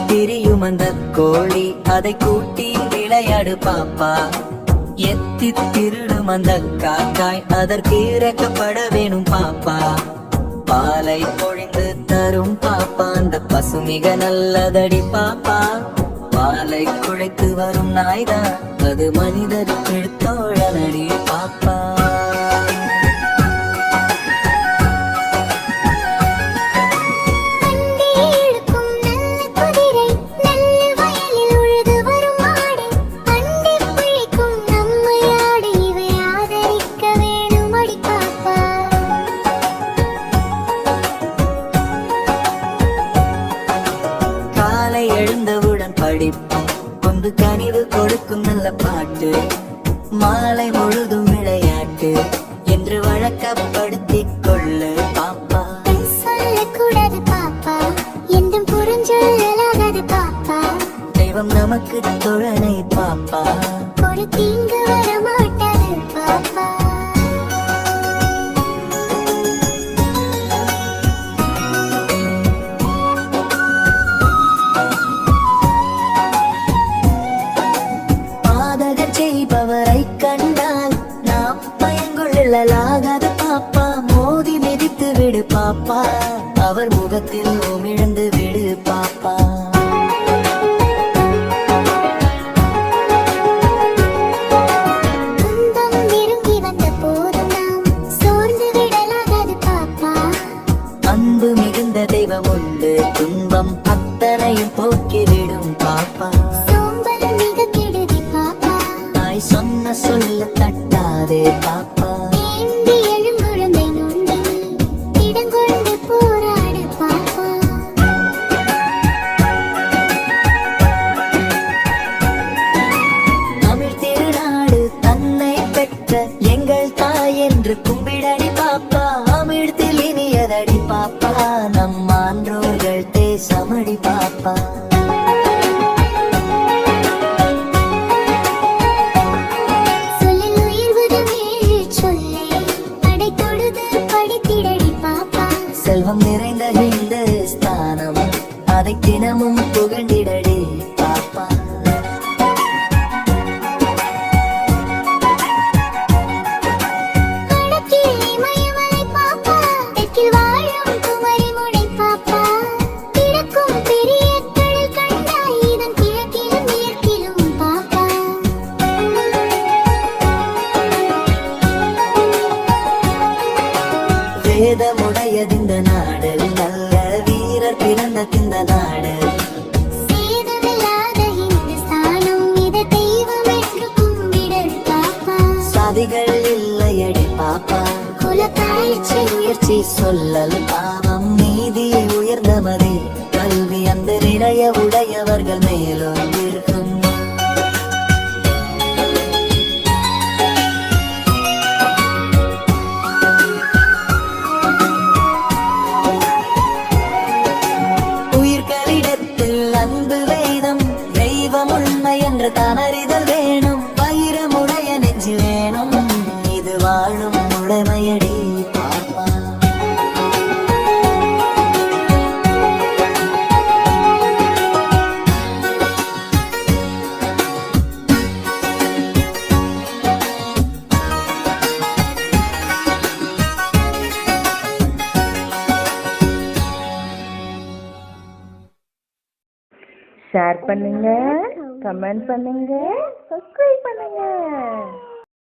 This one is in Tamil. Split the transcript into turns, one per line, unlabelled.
திரியும் அந்த கோழி அதை கூட்டி விளையாடு பாப்பா. எத்தி திருடும் அந்த காக்காய் அதற்கு இறக்கப்பட வேணும் பாப்பா. பாலை பொழிந்து தரும் பாப்பா அந்த பசு மிக நல்லதடி பாப்பா. பாலை குழைத்து வரும் நாய்தான் அது மனிதருக்கு தோழனடி பாப்பா. எழுந்தவுடன் படிப்போம் கொண்டு கனிவு கொடுக்கும் நல்ல பாட்டு. மாலை முழுதும் விளையாட்டு என்று வழக்கப்படுத்திக் கொள்ளு பாப்பா.
சொல்லக்கூடாது பாப்பா, என்றும் புரிஞ்சொல்லாது பாப்பா.
தெய்வம் நமக்கு தோழனை பாப்பா,
ஒரு தீங்கு வர மாட்டாது பாப்பா.
செய்பவரை கண்டால் நாம் பயங்கொள்ளலாகாது பாப்பா. மோதி மிதித்து விடு பாப்பா, அவர் முகத்தில் உமிழ்ந்து விடு பாப்பா.
துன்பம் நெருங்கி வந்த போதும் நாம் சோர்ந்து விடலாகாது பாப்பா.
அன்பு மிகுந்த தெய்வம் உண்டு, துன்பம் அத்தனையும் போக்கிவிடும் பாப்பா. சொன்ன சொல்ல தட்டாதே பாப்பா.
எழும் குழந்தை நோண்டி இடங்கொண்டு போராடு பாப்பா.
தமிழ் திருநாடு தன்னை பெற்ற எங்கள் தாய் என்று கும்பிடடி பாப்பா. அமிழ்த்தில் இனியதடி பாப்பா, நம் ஆன்றோர்கள் தேசமடி பாப்பா. செல்வம் நிறைந்த இந்த ஸ்தானம் அதை தினமும் புகழ்ந்திடடி பாப்பா. வேதமுடையதிந்த நாடு, நல்ல வீரர் பிறந்த இந்த நாடு. சாதிகள் இல்லையடி பாப்பா,
குலத்தாய்ச்சி
உயர்ச்சி சொல்லல் பாவம். நீதி உயர்ந்தமதே கல்வி அந்த நிறைய உடையவர்கள் மேலும் இருக்கும். அன்பு வேதம் தெய்வம் உண்மை என்று தான் அறிதல் வேணும். வைரமுடைய நெஞ்சு வேணும், இது வாழும் உடைமையடி பாப்பா.
ஷேர் பண்ணுங்க, கமெண்ட் பண்ணுங்க, சப்ஸ்கிரைப் பண்ணுங்க.